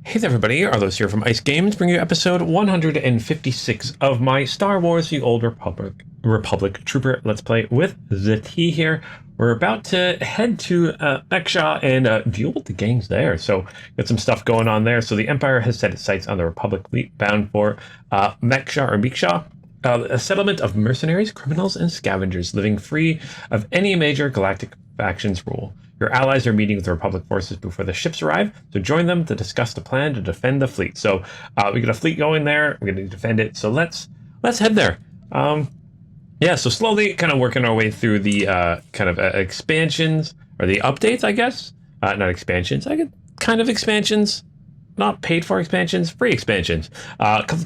Hey there everybody, Arlos here from Ice Games, bringing you episode 156 of my Star Wars The Old Republic Trooper Let's Play with the T here. We're about to head to mek-shaw and deal with the gangs there, so got some stuff going on there. So the Empire has set its sights on the Republic fleet bound for mek-shaw, a settlement of mercenaries, criminals, and scavengers living free of any major galactic factions rule. Your allies are meeting with the Republic forces before the ships arrive, so join them to discuss the plan to defend the fleet. So we got a fleet going there. We're going to defend it. So let's head there. Yeah, so slowly kind of working our way through the kind of expansions or the updates, I guess. Not expansions. I get kind of expansions, not paid for expansions, free expansions.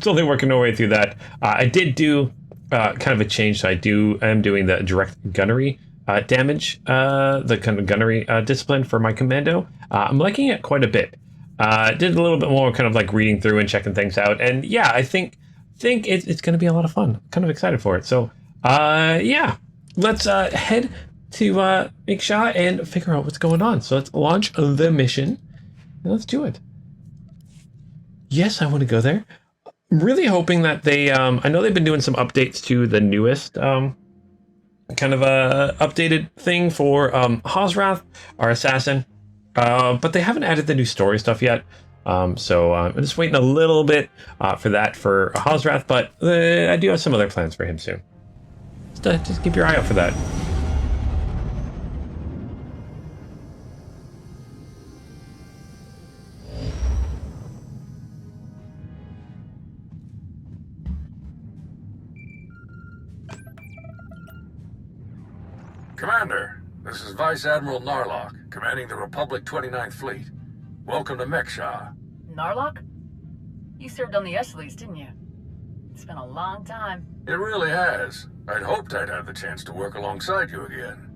Slowly working our way through that. I did do kind of a change. So I am doing the direct gunnery damage, the kind of gunnery discipline for my commando. I'm liking it quite a bit. Did a little bit more kind of like reading through and checking things out, and yeah, I think it's going to be a lot of fun. Kind of excited for it. So yeah, let's head to mek-shaw and figure out what's going on. So let's launch the mission and let's do it. Yes, I want to go there. I'm really hoping that they I know they've been doing some updates to the newest kind of a updated thing for Hosrath, our assassin, but they haven't added the new story stuff yet. So I'm just waiting a little bit for that for Hosrath, but I do have some other plans for him soon. Just keep your eye out for that. Commander, this is Vice Admiral Narlock, commanding the Republic 29th Fleet. Welcome to mek-shaw. Narlock? You served on the Esseles, didn't you? It's been a long time. It really has. I'd hoped I'd have the chance to work alongside you again.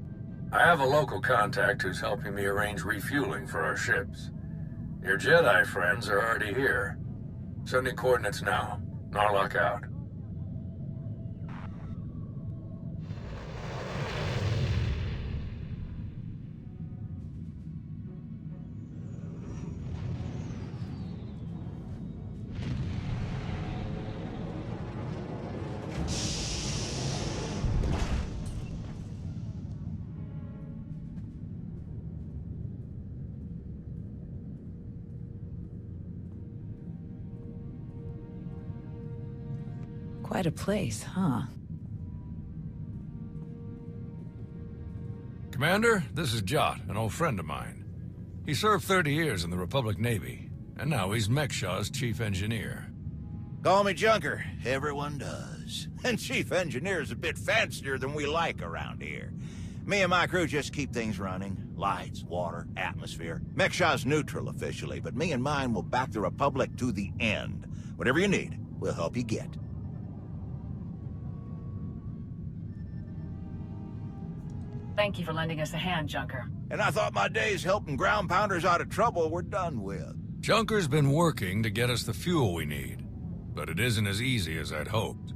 I have a local contact who's helping me arrange refueling for our ships. Your Jedi friends are already here. Sending coordinates now. Narlock out. Quite a place, huh? Commander, this is Jot, an old friend of mine. He served 30 years in the Republic Navy, and now he's mek-shaw's chief engineer. Call me Junker. Everyone does. And chief engineer's a bit fancier than we like around here. Me and my crew just keep things running. Lights, water, atmosphere. mek-shaw's neutral officially, but me and mine will back the Republic to the end. Whatever you need, we'll help you get. Thank you for lending us a hand, Junker. And I thought my days helping ground pounders out of trouble were done with. Junker's been working to get us the fuel we need, but it isn't as easy as I'd hoped.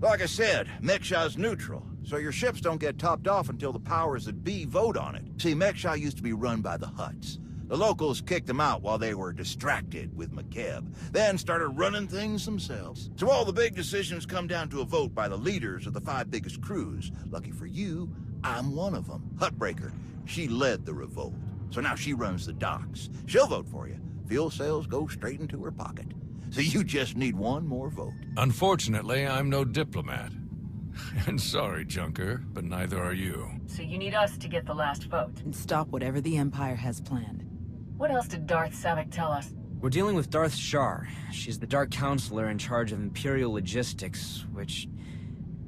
Like I said, mek-shaw's neutral, so your ships don't get topped off until the powers that be vote on it. See, mek-shaw used to be run by the Hutts. The locals kicked them out while they were distracted with McKeb, then started running things themselves. So all the big decisions come down to a vote by the leaders of the 5 biggest crews. Lucky for you, I'm one of them. Huttbreaker. She led the revolt. So now she runs the docks. She'll vote for you. Fuel sales go straight into her pocket. So you just need one more vote. Unfortunately, I'm no diplomat. And sorry, Junker, but neither are you. So you need us to get the last vote. And stop whatever the Empire has planned. What else did Darth Savik tell us? We're dealing with Darth Shar. She's the Dark Counselor in charge of Imperial logistics, which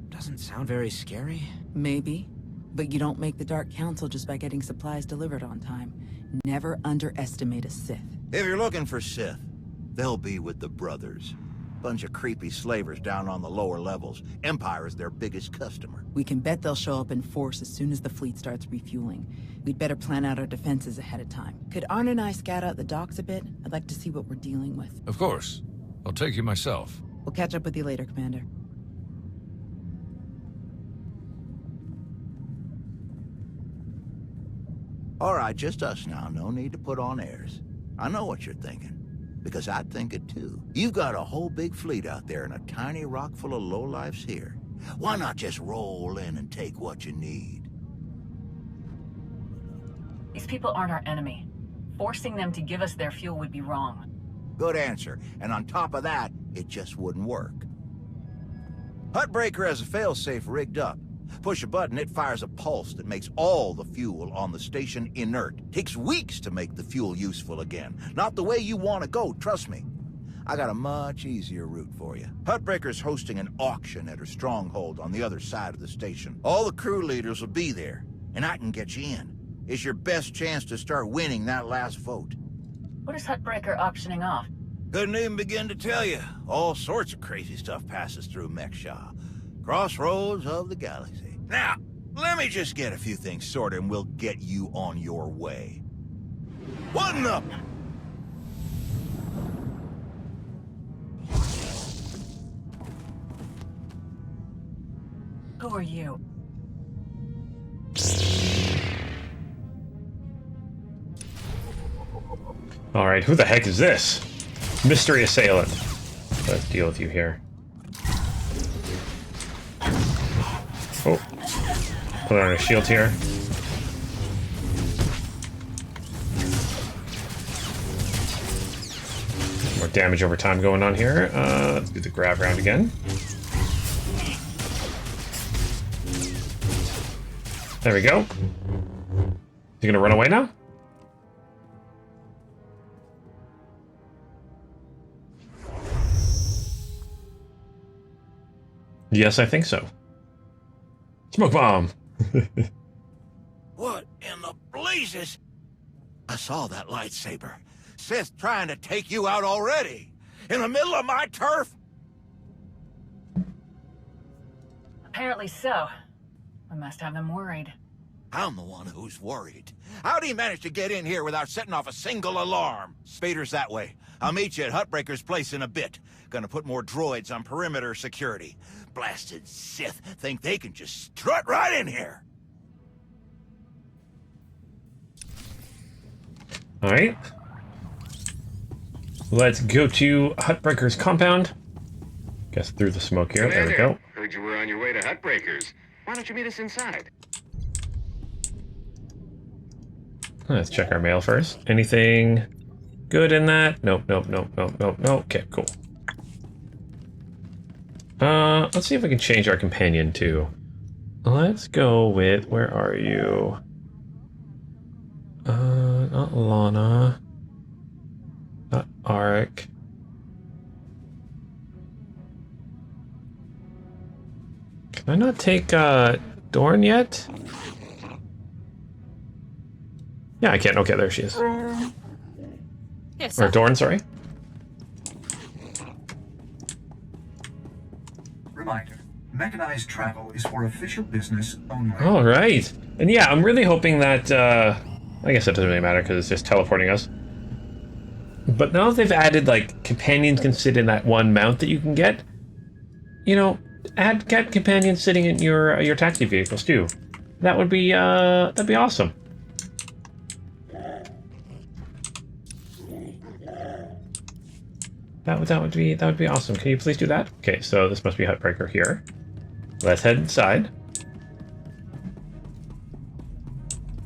doesn't sound very scary. Maybe. But you don't make the Dark Council just by getting supplies delivered on time. Never underestimate a Sith. If you're looking for Sith, they'll be with the Brothers. Bunch of creepy slavers down on the lower levels. Empire is their biggest customer. We can bet they'll show up in force as soon as the fleet starts refueling. We'd better plan out our defenses ahead of time. Could Arn and I scout out the docks a bit? I'd like to see what we're dealing with. Of course. I'll take you myself. We'll catch up with you later, Commander. All right, just us now. No need to put on airs. I know what you're thinking. Because I'd think it too. You've got a whole big fleet out there and a tiny rock full of lowlifes here. Why not just roll in and take what you need? These people aren't our enemy. Forcing them to give us their fuel would be wrong. Good answer. And on top of that, it just wouldn't work. Hutbreaker has a failsafe rigged up. Push a button, it fires a pulse that makes all the fuel on the station inert. Takes weeks to make the fuel useful again. Not the way you want to go, trust me. I got a much easier route for you. Hutbreaker's hosting an auction at her stronghold on the other side of the station. All the crew leaders will be there, and I can get you in. It's your best chance to start winning that last vote. What is Hutbreaker auctioning off? Couldn't even begin to tell you. All sorts of crazy stuff passes through mek-shaw. Crossroads of the galaxy. Now, let me just get a few things sorted and we'll get you on your way. Button up! Who are you? All right, who the heck is this? Mystery assailant. Let's deal with you here. Oh. Put on a shield here. More damage over time going on here. Let's do the grab round again. There we go. You gonna run away now? Yes, I think so. Smoke bomb! What in the blazes? I saw that lightsaber. Sith trying to take you out already. In the middle of my turf? Apparently so. We must have them worried. I'm the one who's worried. How'd he manage to get in here without setting off a single alarm? Spader's that way. I'll meet you at Hutbreaker's place in a bit. Gonna put more droids on perimeter security. Blasted Sith think they can just strut right in here. Alright. Let's go to Hutbreaker's compound. Guess through the smoke here. There we go. Heard you were on your way to Hutbreaker's. Why don't you meet us inside? Let's check our mail first. Anything good in that? Nope, nope, nope, nope, nope, nope. Okay, cool. Let's see if we can change our companion too. Let's go with, where are you? Not Lana. Not Arik. Can I not take, Dorn yet? Yeah, I can. Okay, there she is. Yes, Or Dorn, sorry. Reminder, mechanized travel is for official business only. All right. And yeah, I'm really hoping that, I guess it doesn't really matter because it's just teleporting us. But now that they've added, like, companions can sit in that one mount that you can get, you know, get companions sitting in your taxi vehicles too. That would be, that'd be awesome. That would be awesome. Can you please do that? Okay, so this must be Hutbreaker here. Let's head inside.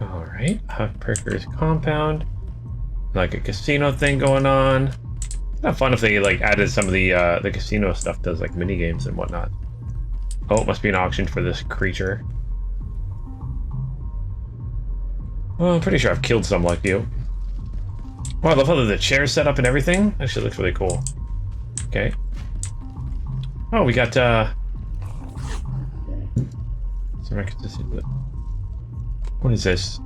All right, Hutbreaker's compound. Like a casino thing going on. Not fun if they like added some of the casino stuff, does like mini games and whatnot. Oh, it must be an auction for this creature. Well, I'm pretty sure I've killed some like you. Oh, I love how the chair's set up and everything. Actually looks really cool. Okay. Oh, we got, what is this?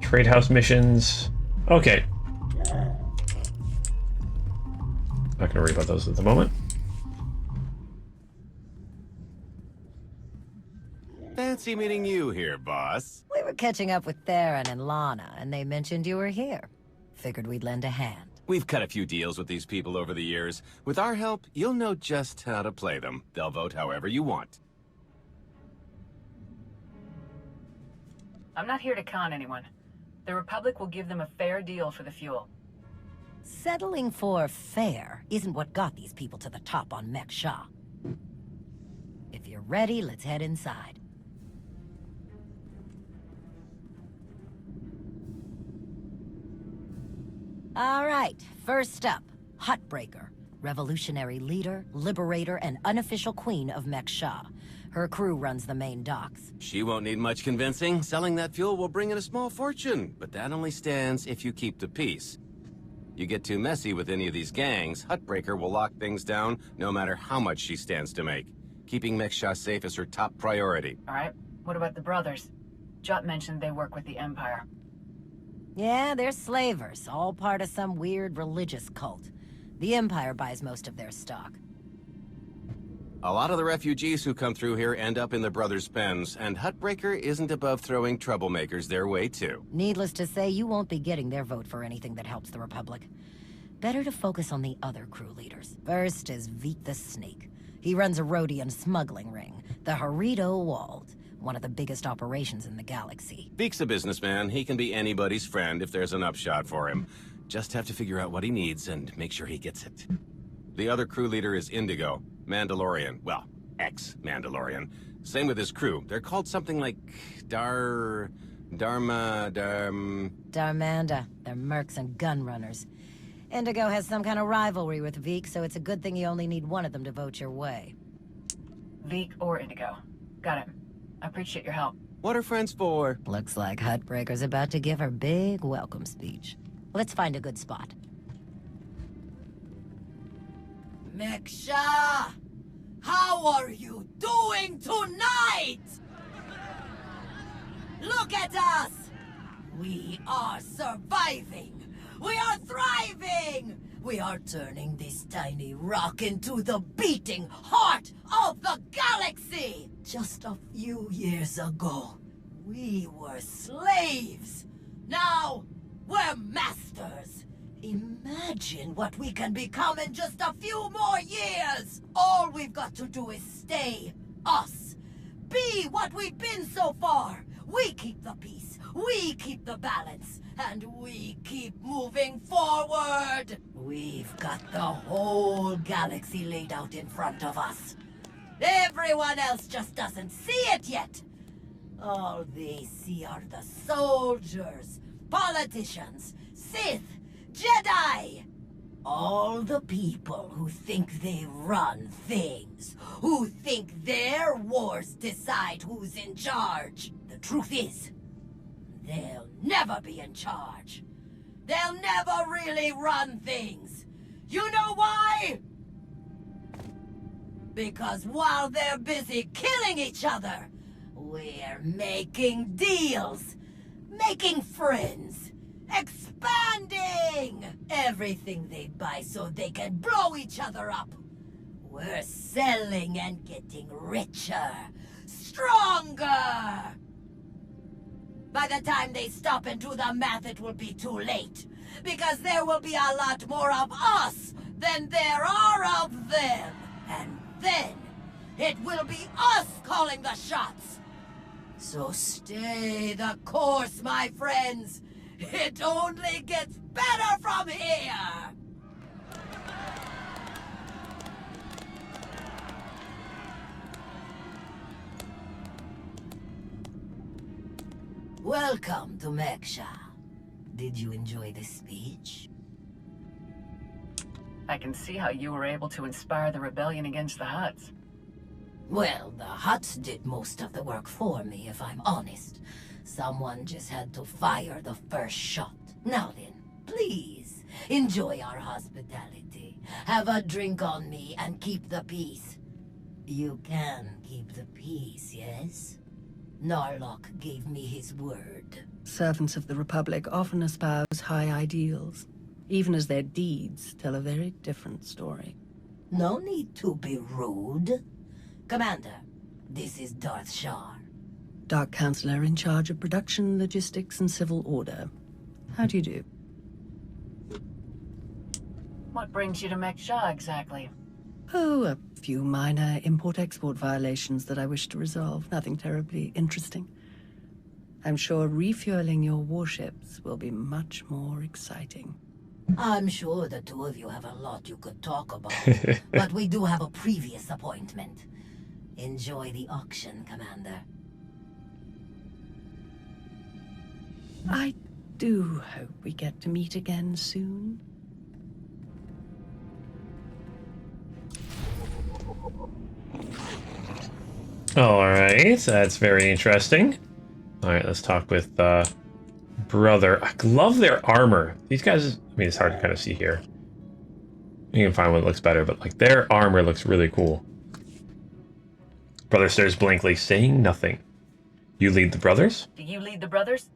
Trade house missions. Okay. Not gonna worry about those at the moment. Fancy meeting you here, boss. We were catching up with Theron and Lana, and they mentioned you were here. Figured we'd lend a hand. We've cut a few deals with these people over the years. With our help, you'll know just how to play them. They'll vote however you want. I'm not here to con anyone. The Republic will give them a fair deal for the fuel. Settling for fair isn't what got these people to the top on mek-shaw. If you're ready, let's head inside. All right, first up, Huttbreaker. Revolutionary leader, liberator, and unofficial queen of mek-shaw. Her crew runs the main docks. She won't need much convincing. Selling that fuel will bring in a small fortune, but that only stands if you keep the peace. You get too messy with any of these gangs, Huttbreaker will lock things down no matter how much she stands to make. Keeping mek-shaw safe is her top priority. All right, what about the brothers? Jot mentioned they work with the Empire. Yeah, they're slavers, all part of some weird religious cult. The Empire buys most of their stock. A lot of the refugees who come through here end up in the brothers' pens, and Huttbreaker isn't above throwing troublemakers their way too. Needless to say, you won't be getting their vote for anything that helps the Republic. Better to focus on the other crew leaders. First is Veek the Snake. He runs a Rhodian smuggling ring, the Harrido Walled, one of the biggest operations in the galaxy. Veek's a businessman. He can be anybody's friend if there's an upshot for him. Just have to figure out what he needs and make sure he gets it. The other crew leader is Indigo, Mandalorian. Well, ex-Mandalorian. Same with his crew. They're called something like Darmanda. They're mercs and gun runners. Indigo has some kind of rivalry with Veek, so it's a good thing you only need one of them to vote your way. Veek or Indigo. Got it. I appreciate your help. What are friends for? Looks like Huttbreaker's about to give her big welcome speech. Let's find a good spot. mek-shaw! How are you doing tonight? Look at us! We are surviving! We are thriving! We are turning this tiny rock into the beating heart of the galaxy! Just a few years ago, we were slaves. Now, we're masters. Imagine what we can become in just a few more years. All we've got to do is stay us. Be what we've been so far. We keep the peace. We keep the balance. And we keep moving forward. We've got the whole galaxy laid out in front of us. Everyone else just doesn't see it yet. All they see are the soldiers, politicians, Sith, Jedi. All the people who think they run things, who think their wars decide who's in charge. The truth is, they'll never be in charge. They'll never really run things. You know why? Because while they're busy killing each other, we're making deals, making friends, expanding everything they buy so they can blow each other up. We're selling and getting richer, stronger. By the time they stop and do the math, it will be too late. Because there will be a lot more of us than there are of them. And then, it will be us calling the shots. So stay the course, my friends. It only gets better from here. Welcome to mek-shaw. Did you enjoy the speech? I can see how you were able to inspire the rebellion against the Hutts. Well, the Hutts did most of the work for me, if I'm honest. Someone just had to fire the first shot. Now then, please, enjoy our hospitality. Have a drink on me and keep the peace. You can keep the peace, yes? Narlock gave me his word. Servants of the Republic often espouse high ideals, even as their deeds tell a very different story. No need to be rude. Commander, this is Darth Shar. Dark Counselor in charge of production, logistics, and civil order. How do you do? What brings you to mek-shaw exactly? Oh, a few minor import-export violations that I wish to resolve. Nothing terribly interesting. I'm sure refueling your warships will be much more exciting. I'm sure the two of you have a lot you could talk about, but we do have a previous appointment. Enjoy the auction, Commander. I do hope we get to meet again soon. Alright, that's very interesting. Alright, let's talk with brother. I love their armor. These guys, I mean, it's hard to kind of see here. You can find one that looks better, but like their armor looks really cool. Brother stares blankly, saying nothing. You lead the brothers? Do you lead the brothers?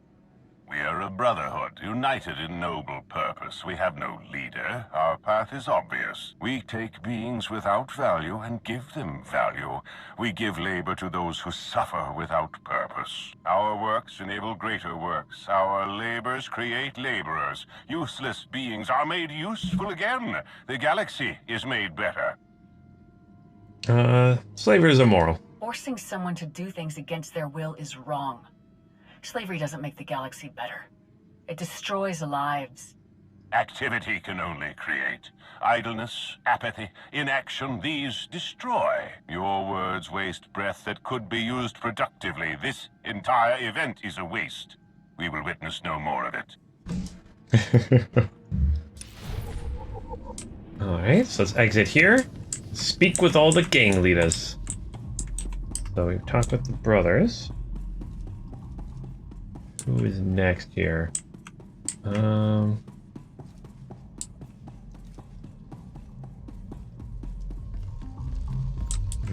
We are a brotherhood, united in noble purpose. We have no leader. Our path is obvious. We take beings without value and give them value. We give labor to those who suffer without purpose. Our works enable greater works. Our labors create laborers. Useless beings are made useful again. The galaxy is made better. Slavery is immoral. Forcing someone to do things against their will is wrong. Slavery doesn't make the galaxy better. It destroys lives. Activity can only create. Idleness, apathy, inaction, these destroy. Your words waste breath that could be used productively. This entire event is a waste. We will witness no more of it. Alright, so let's exit here. Speak with all the gang leaders. So we've talked with the brothers. Who is next here?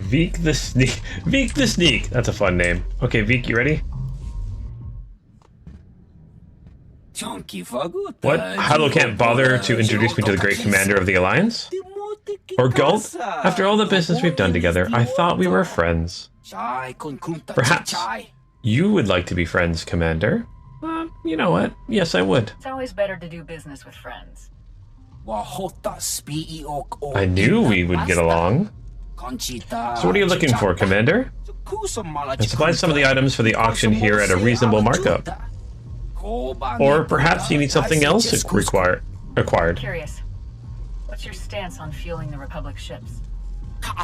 Veek the Sneak. Veek the Sneak. That's a fun name. Okay, Veek, you ready? What? Halo can't bother to introduce me to the great commander of the Alliance? Or Gult? After all the business we've done together, I thought we were friends. Perhaps you would like to be friends, Commander? You know what? Yes, I would. It's always better to do business with friends. I knew we would get along. So what are you looking for, Commander? I supplied some of the items for the auction here at a reasonable markup. Or perhaps you need something else acquired. Curious. What's your stance on fueling the Republic ships?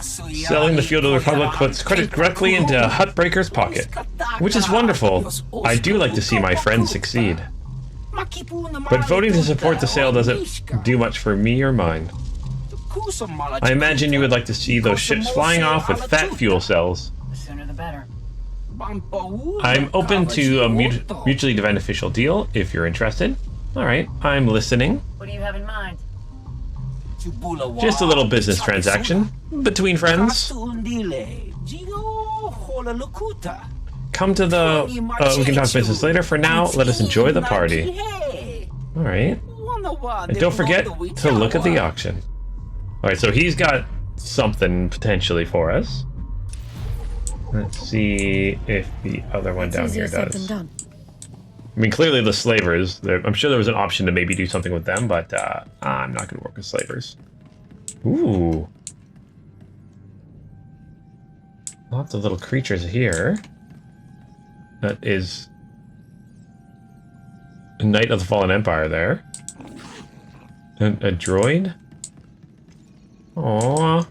Selling the fuel to the Republic puts credit directly into Hutbreaker's pocket, which is wonderful. I do like to see my friends succeed. But voting to support the sale doesn't do much for me or mine. I imagine you would like to see those ships flying off with fat fuel cells. The sooner the better. I'm open to a mutually beneficial deal if you're interested. Alright, I'm listening. What do you have in mind? Just a little business transaction between friends. Come to the... we can talk business later. For now, let us enjoy the party. Alright. And don't forget to look at the auction. Alright, so he's got something potentially for us. Let's see if the other one down here does. I mean, clearly the slavers, I'm sure there was an option to maybe do something with them, but I'm not going to work with slavers. Ooh. Lots of little creatures here. That is a Knight of the Fallen Empire there. A droid? Aww.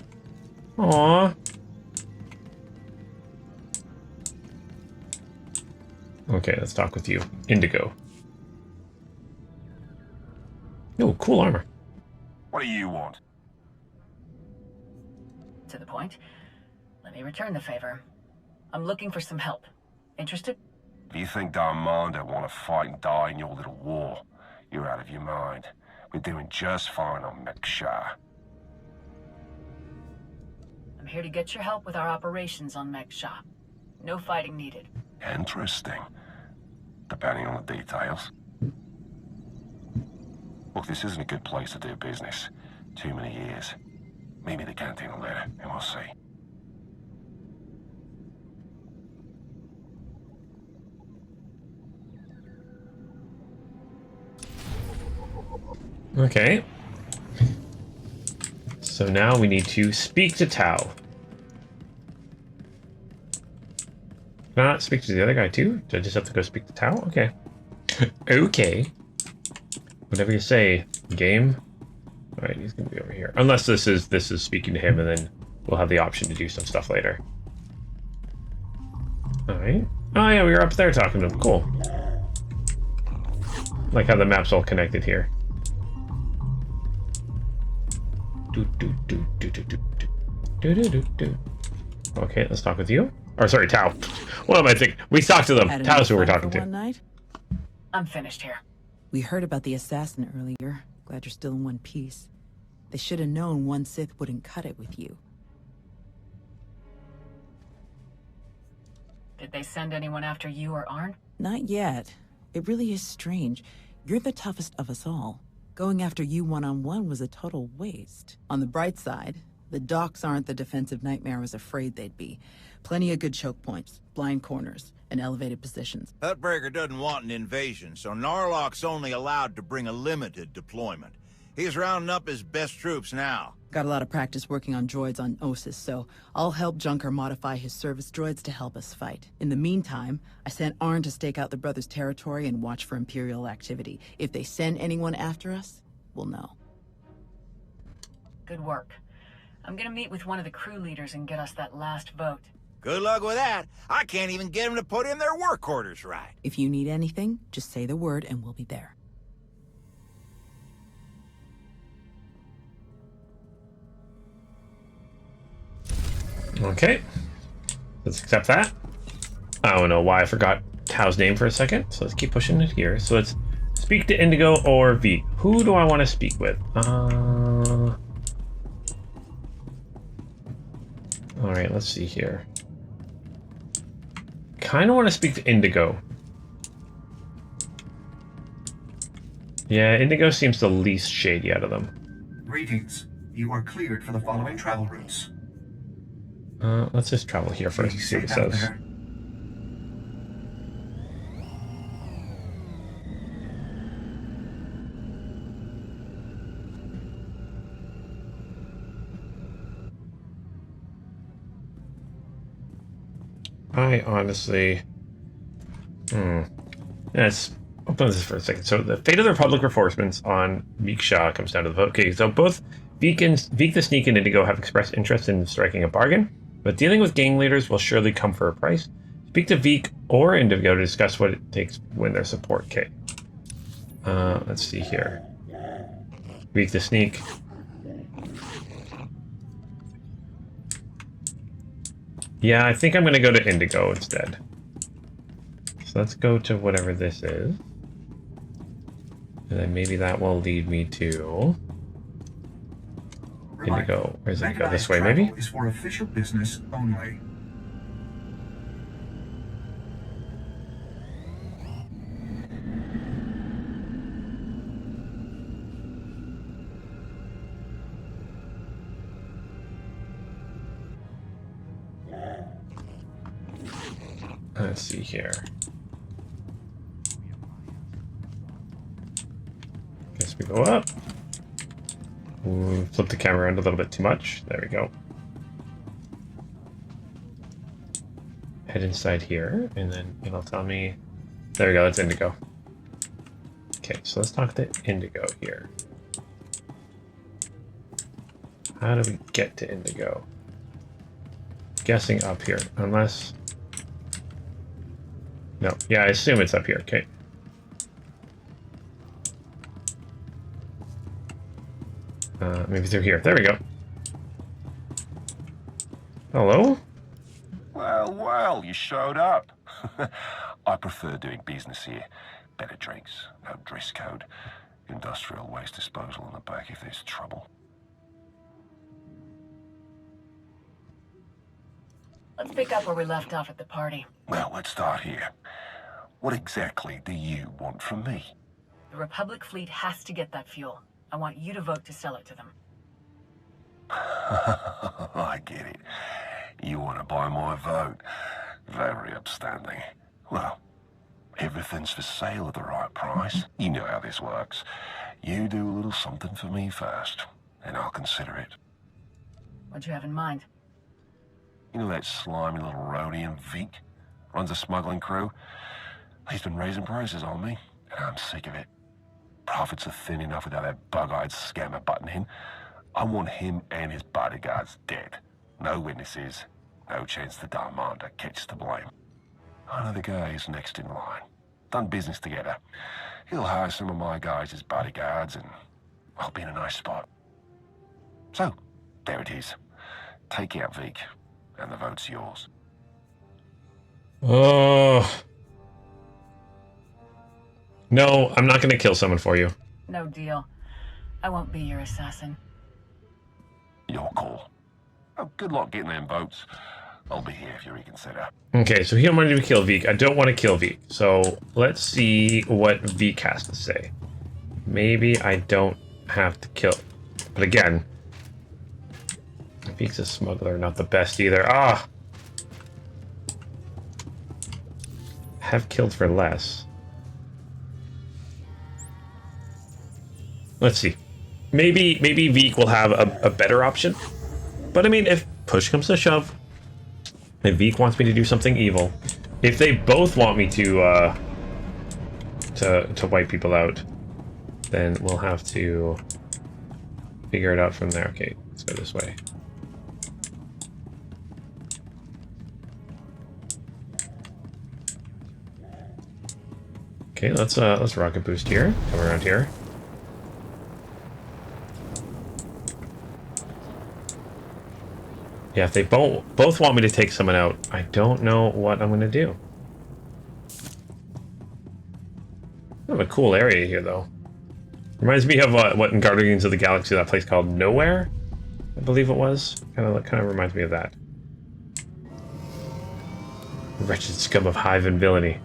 Aww. Okay, let's talk with you. Indigo. Oh, cool armor. What do you want? To the point. Let me return the favor. I'm looking for some help. Interested? If you think Commando want to fight and die in your little war, you're out of your mind. We're doing just fine on mek-shaw. I'm here to get your help with our operations on mek-shaw. No fighting needed. Interesting. Depending on the details. Look, this isn't a good place to do business. Too many years. Meet me at the canteen later, and we'll see. Okay. So now we need to speak to Tau. Can I not speak to the other guy too? Do I just have to go speak to Tau? Okay. Okay. Whatever you say, game. All right, he's gonna be over here. Unless this is speaking to him, and then we'll have the option to do some stuff later. All right. Oh yeah, we were up there talking to him. Cool. Like how the map's all connected here. Okay, let's talk with you. Or sorry, Tao. What am I thinking? We talked to them. Tao's who we're talking to. One night? I'm finished here. We heard about the assassin earlier. Glad you're still in one piece. They should have known one Sith wouldn't cut it with you. Did they send anyone after you or Arn? Not yet. It really is strange. You're the toughest of us all. Going after you one-on-one was a total waste. On the bright side, the docks aren't the defensive nightmare I was afraid they'd be. Plenty of good choke points, blind corners, and elevated positions. Hutbreaker doesn't want an invasion, so Narlock's only allowed to bring a limited deployment. He's rounding up his best troops now. Got a lot of practice working on droids on Ossus, so I'll help Junker modify his service droids to help us fight. In the meantime, I sent Arn to stake out the Brothers' territory and watch for Imperial activity. If they send anyone after us, we'll know. Good work. I'm gonna meet with one of the crew leaders and get us that last vote. Good luck with that. I can't even get them to put in their work orders right. If you need anything, just say the word and we'll be there. Okay. Let's accept that. I don't know why I forgot Tao's name for a second, so let's keep pushing it here. So let's speak to Indigo or V. Who do I want to speak with? Alright, let's see here. Kind of want to speak to Indigo. Yeah, Indigo seems the least shady out of them. Greetings. You are cleared for the following travel routes. Let's just travel here first and see what it says. There. I honestly... Let's open this for a second. So the fate of the Republic reinforcements on mek-shaw comes down to the vote. Okay, so both Veek the Sneak and Indigo have expressed interest in striking a bargain, but dealing with gang leaders will surely come for a price. Speak to Veek or Indigo to discuss what it takes to win their support. Okay. Let's see here. Veek the Sneak. Yeah, I think I'm going to go to Indigo instead. So let's go to whatever this is. And then maybe that will lead me to... Indigo. Where's it go? This way, maybe? Is for official business only. Let's see here. Guess we go up. Ooh, flip the camera around a little bit too much. There we go. Head inside here, and then it'll tell me... There we go, that's Indigo. Okay, so let's talk to Indigo here. How do we get to Indigo? Guessing up here, unless... No, yeah, I assume it's up here, okay. Maybe through here. There we go. Hello? Well, well, you showed up. I prefer doing business here. Better drinks, no dress code, industrial waste disposal in the back if there's trouble. Let's pick up where we left off at the party. Well, let's start here. What exactly do you want from me? The Republic fleet has to get that fuel. I want you to vote to sell it to them. I get it. You want to buy my vote. Very upstanding. Well, everything's for sale at the right price. You know how this works. You do a little something for me first, and I'll consider it. What'd you have in mind? You know that slimy little Rhodian Veek? Runs a smuggling crew? He's been raising prices on me, and I'm sick of it. Profits are thin enough without that bug-eyed scammer butting in. I want him and his bodyguards dead. No witnesses, no chance the Darmander catches the blame. I know the guy is next in line. Done business together. He'll hire some of my guys as bodyguards and I'll be in a nice spot. So, there it is. Take out Vik, and the vote's yours. Oh. No, I'm not going to kill someone for you. No deal. I won't be your assassin. Your call. Oh, good luck getting them votes. I'll be here if you reconsider. Okay, so he wanted to kill Vik. I don't want to kill Vik. So let's see what Vik has to say. Maybe I don't have to kill. But again, Vik's a smuggler, not the best either. Ah! Have killed for less. Let's see. Maybe Vik will have a better option. But I mean, if push comes to shove, if Vik wants me to do something evil, if they both want me to wipe people out, then we'll have to figure it out from there. Okay, let's go this way. Okay, let's rocket boost here. Come around here. Yeah, if they both want me to take someone out, I don't know what I'm gonna do. Kind of a cool area here, though. Reminds me of what in Guardians of the Galaxy, that place called Nowhere, I believe it was. Kind of reminds me of that. Wretched scum of hive and villainy.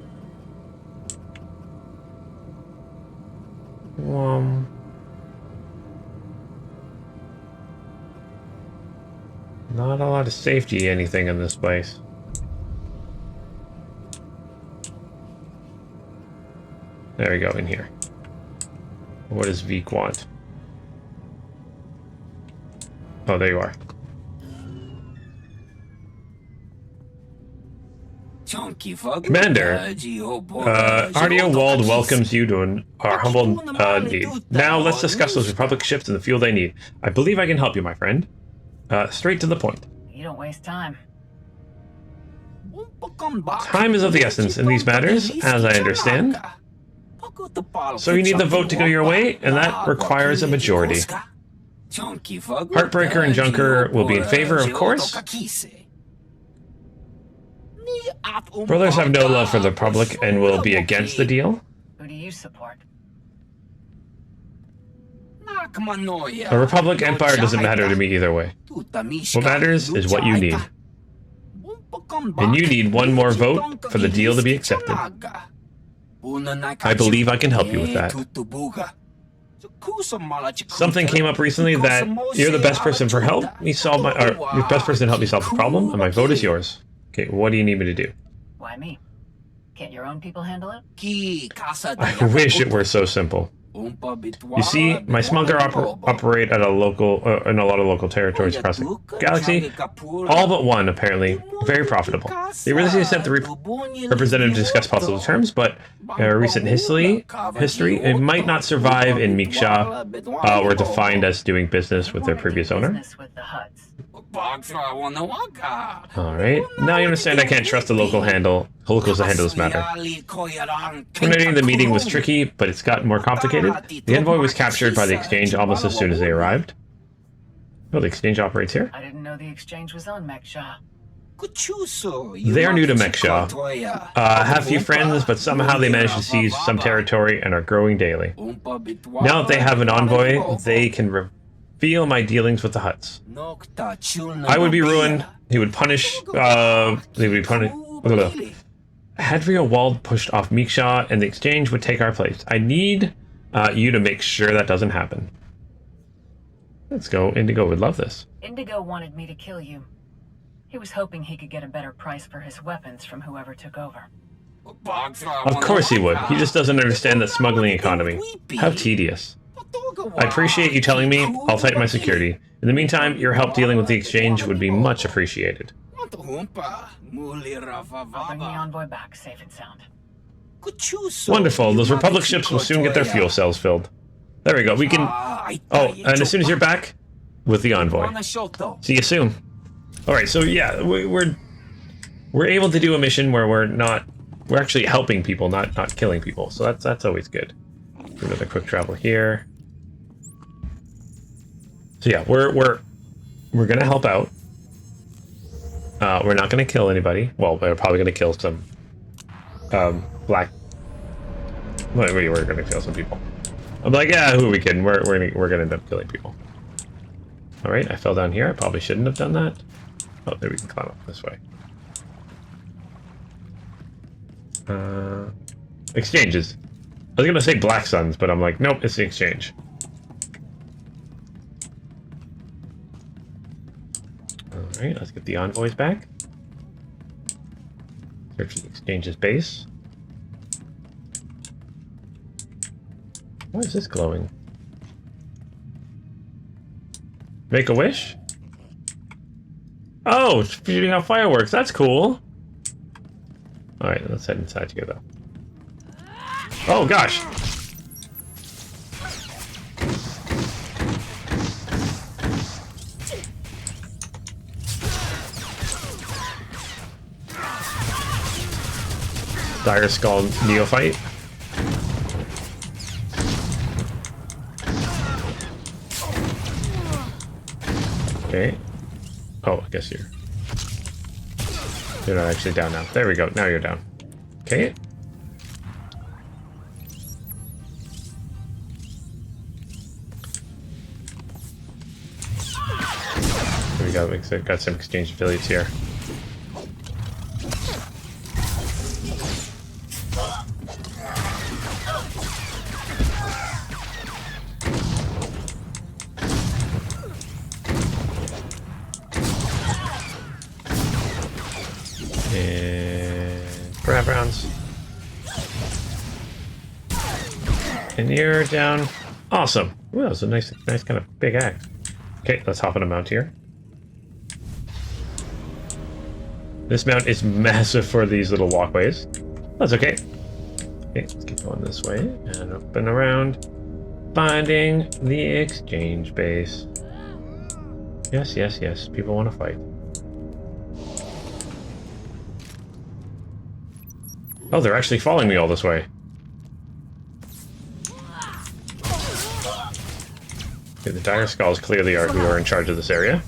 Not a lot of safety anything in this place. There we go, in here. What does Vik want? Oh, there you are. Commander, Ardio Wald welcomes you to our humble need. Now let's discuss those Republic ships and the fuel they need. I believe I can help you, my friend. Straight to the point. You don't waste time. Time is of the essence in these matters, as I understand. So you need the vote to go your way, and that requires a majority. Heartbreaker and Junker will be in favor, of course. Brothers have no love for the Republic and will be against the deal. Who do you support? A Republic Empire doesn't matter to me either way. What matters is what you need. And you need one more vote for the deal to be accepted. I believe I can help you with that. Something came up recently that you're the best person for help. You're the best person to help me solve the problem, and my vote is yours. Okay, what do you need me to do? Why me? Can't your own people handle it? I wish it were so simple. You see, my smuggler operate at in a lot of local territories across the galaxy. All but one, apparently, very profitable. They recently sent the representative to discuss possible terms, but recent history, it might not survive in mek-shaw, or defined as doing business with their previous owner. Alright, now you understand I can't trust the locals to handle this matter. Coordinating the meeting was tricky, but it's gotten more complicated. The envoy was captured by the exchange almost as soon as they arrived. Oh, the exchange operates here? I didn't know the exchange was on mek-shaw. They are new to mek-shaw. Have few friends, but somehow they managed to seize some territory and are growing daily. Now that they have an envoy, they can reveal my dealings with the Hutts. I would be ruined. He would punish. They would be punished. Hadria Wald pushed off mek-shaw, and the exchange would take our place. I need you to make sure that doesn't happen. Let's go. Indigo would love this. Indigo wanted me to kill you. He was hoping he could get a better price for his weapons from whoever took over. Of course he would. He just doesn't understand the smuggling economy. How tedious. I appreciate you telling me. I'll tighten my security. In the meantime, your help dealing with the exchange would be much appreciated. I'll bring the envoy back, safe and sound. Wonderful. Those Republic ships will soon get their fuel cells filled. There we go. We can... Oh, and as soon as you're back with the envoy. See you soon. Alright, so yeah, we're able to do a mission where we're actually helping people, not killing people. So that's always good. Do another quick travel here. So yeah, we're gonna help out. We're not gonna kill anybody. Well, we're probably gonna kill some black. Well, we're gonna kill some people. I'm like, yeah, who are we kidding? We're gonna end up killing people. All right, I fell down here. I probably shouldn't have done that. Oh, there we can climb up this way. Exchanges. I was gonna say Black Suns, but I'm like, nope, it's the exchange. All right, let's get the envoys back. Search the exchange's base. Why is this glowing? Make a wish? Oh, shooting out fireworks. That's cool. All right, let's head inside together. Oh gosh. Dire Skull Neophyte. Okay. Oh, I guess you're not actually down now. There we go. Now you're down. Okay. There we go. Got some exchange affiliates here. Grab rounds. And you're down. Awesome. Ooh, that was a nice kind of big axe. Okay, let's hop on a mount here. This mount is massive for these little walkways. That's okay. Okay, let's keep going this way and up and around. Finding the exchange base. Yes, yes, yes. People want to fight. Oh, they're actually following me all this way. Okay, the Dire Skulls clearly who are in charge of this area.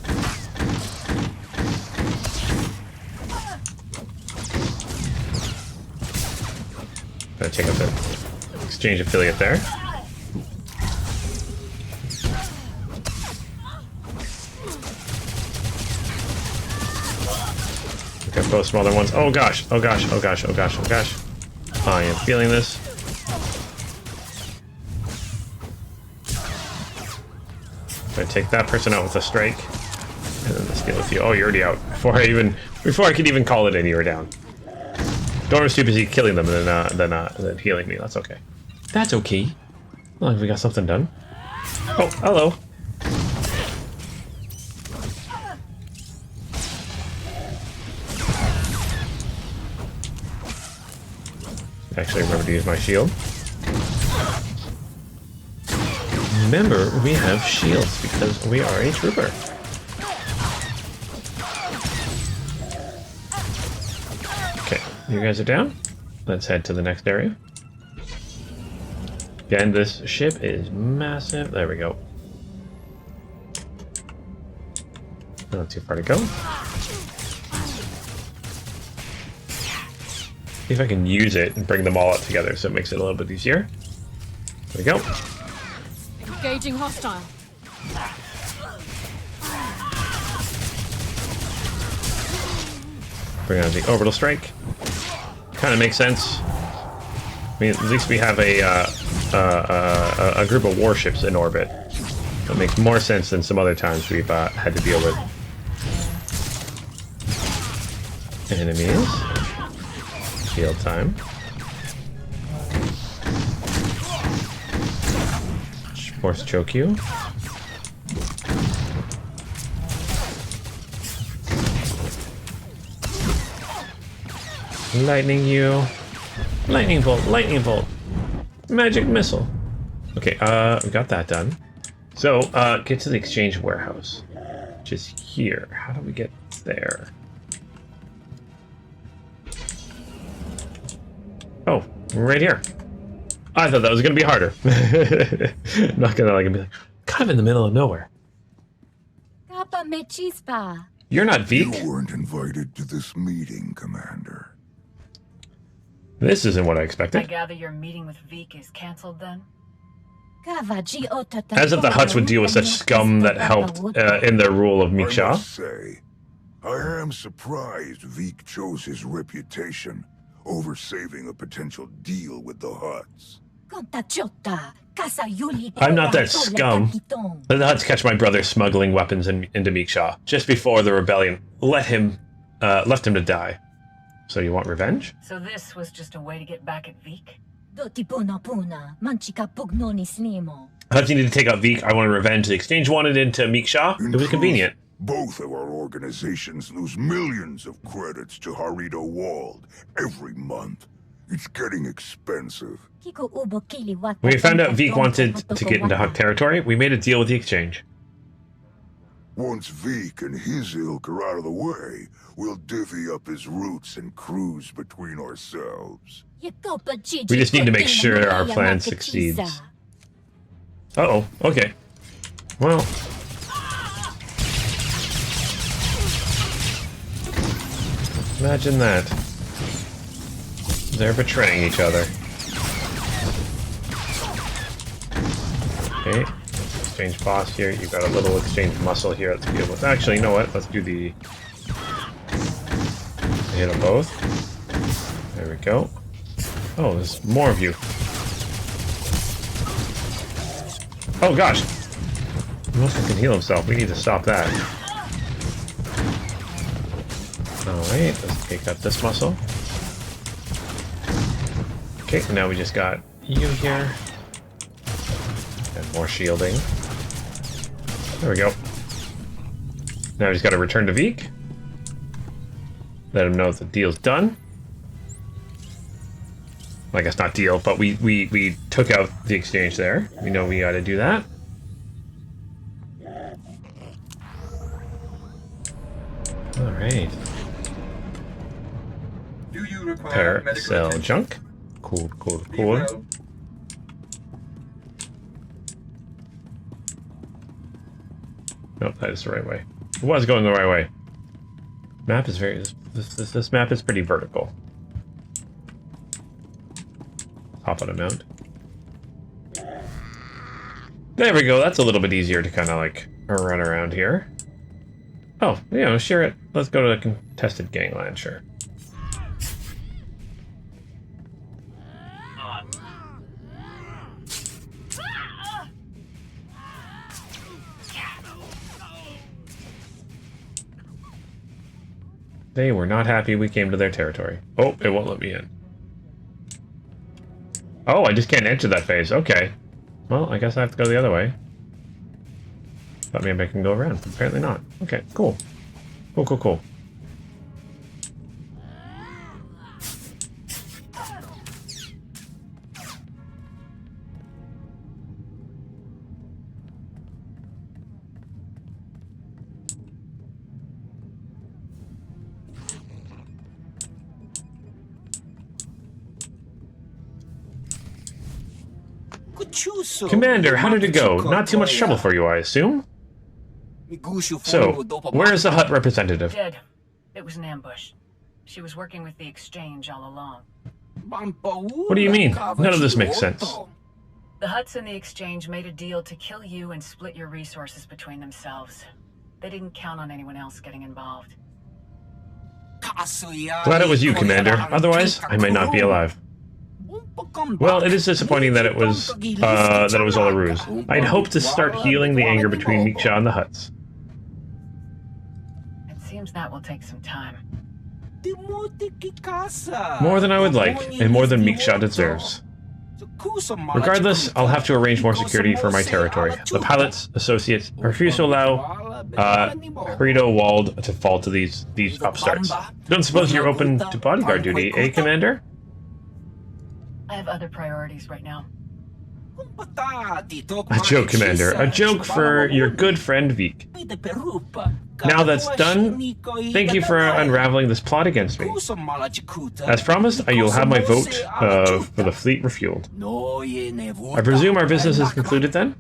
Gonna take out the exchange affiliate there. Got both smaller ones. Oh gosh, oh gosh, oh gosh, oh gosh, oh gosh. I am feeling this. Gonna take that person out with a strike. And then let's deal with you. Oh, you're already out. Before I could even call it in, you were down. Dorm's too busy killing them and then healing me. That's okay. That's okay. Well, we got something done. Oh, hello. Actually, remember to use my shield. Remember, we have shields because we are a trooper. Okay, you guys are down. Let's head to the next area. Again, this ship is massive. There we go. Not too far to go. See if I can use it and bring them all up together so it makes it a little bit easier. There we go. Engaging hostile. Bring out the orbital strike. Kind of makes sense. I mean, at least we have a group of warships in orbit. That makes more sense than some other times we've had to deal with enemies. Shield time. Force choke you. Lightning you. Lightning bolt, lightning bolt. Magic missile. Okay, we got that done. So, get to the exchange warehouse. Which is here. How do we get there? Oh, right here. I thought that was gonna be harder. Not gonna be like, kind of in the middle of nowhere. You're not Veek? You weren't invited to this meeting, Commander. This isn't what I expected. I gather your meeting with Veek is cancelled then? As if the Hutts would deal with such scum that helped in their rule of mek-shaw. I must say, I am surprised Veek chose his reputation over saving a potential deal with the Hutts. I'm not that scum. Let the Hutts catch my brother smuggling weapons into mek-shaw just before the rebellion left him to die. So you want revenge? So this was just a way to get back at Veek? Hutts needed to take out Veek. I wanted revenge. The exchange wanted into mek-shaw. It was convenient. Both of our organizations lose millions of credits to Harrido Wald every month. It's getting expensive. When we found out Veek wanted to get into Hutt territory, we made a deal with the exchange. Once Veek and his ilk are out of the way, we'll divvy up his routes and cruise between ourselves. We just need to make sure our plan succeeds. Uh-oh, okay. Well... imagine that. They're betraying each other. Okay. Exchange boss here. You've got a little exchange muscle here. Let's deal with. Actually, you know what? Let's do the. Hit them both. There we go. Oh, there's more of you. Oh gosh. Muscle can heal himself. We need to stop that. Alright, let's take out this muscle. Okay, now we just got you here. And more shielding. There we go. Now we just gotta return to Veek. Let him know the deal's done. I guess not deal, but we took out the exchange there. We know we gotta do that. Alright. Repair, sell junk. Cool, cool, cool. Nope, that is the right way. It was going the right way. Map is very... This map is pretty vertical. Hop on a mount. There we go, that's a little bit easier to kind of like run around here. Oh, yeah, share it. Let's go to the contested gangland, sure. They were not happy we came to their territory. Oh, it won't let me in. Oh, I just can't enter that phase. Okay. Well, I guess I have to go the other way. Thought maybe I can go around. Apparently not. Okay, cool. Cool, cool, cool. Commander, how did it go? Not too much trouble for you, I assume? So, where is the Hutt representative? Dead. It was an ambush. She was working with the exchange all along. What do you mean? None of this makes sense. The Hutts and the exchange made a deal to kill you and split your resources between themselves. They didn't count on anyone else getting involved. Glad it was you, Commander. Otherwise, I might not be alive. Well, it is disappointing that it was all a ruse. I'd hoped to start healing the anger between mek-shaw and the Hutts. It seems that will take some time. More than I would like, and more than mek-shaw deserves. Regardless, I'll have to arrange more security for my territory. The pilot's associates refuse to allow Harrido Wald to fall to these upstarts. Don't suppose you're open to bodyguard duty, eh, Commander? I have other priorities right now. A joke, Commander. A joke for your good friend Vik. Now that's done, thank you for unraveling this plot against me. As promised, you'll have my vote for the fleet refueled. I presume our business is concluded then?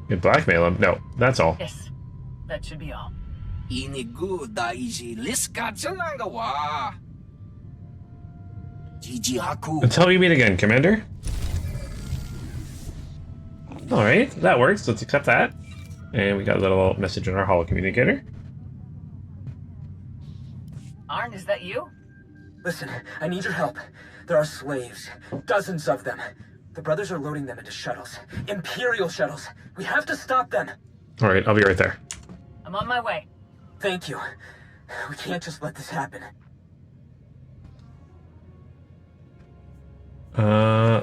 You blackmail him? No, that's all. Yes, that should be all. Until we meet again, Commander. Alright, that works. Let's accept that. And we got a little message in our holo communicator. Arn, is that you? Listen, I need your help. There are slaves. Dozens of them. The brothers are loading them into shuttles. Imperial shuttles. We have to stop them. Alright, I'll be right there. I'm on my way. Thank you. We can't just let this happen.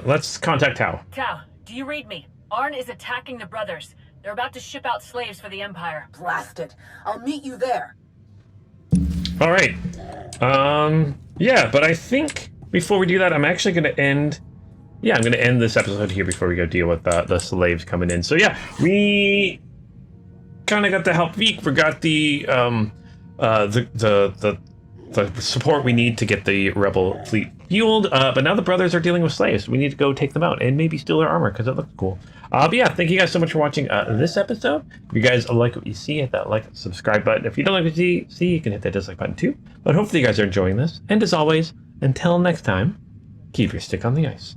Let's contact Tao. Tao, do you read me? Arn is attacking the brothers. They're about to ship out slaves for the Empire. Blast it. I'll meet you there. Alright. Yeah, but I think before we do that, I'm actually going to end... Yeah, I'm going to end this episode here before we go deal with the slaves coming in. So yeah, we kind of got to help Vik. We got the support we need to get the rebel fleet fueled. But now the brothers are dealing with slaves. We need to go take them out and maybe steal their armor because it looks cool. But yeah, thank you guys so much for watching this episode. If you guys like what you see, hit that like and subscribe button. If you don't like what you see, you can hit that dislike button too. But hopefully you guys are enjoying this. And as always, until next time, keep your stick on the ice.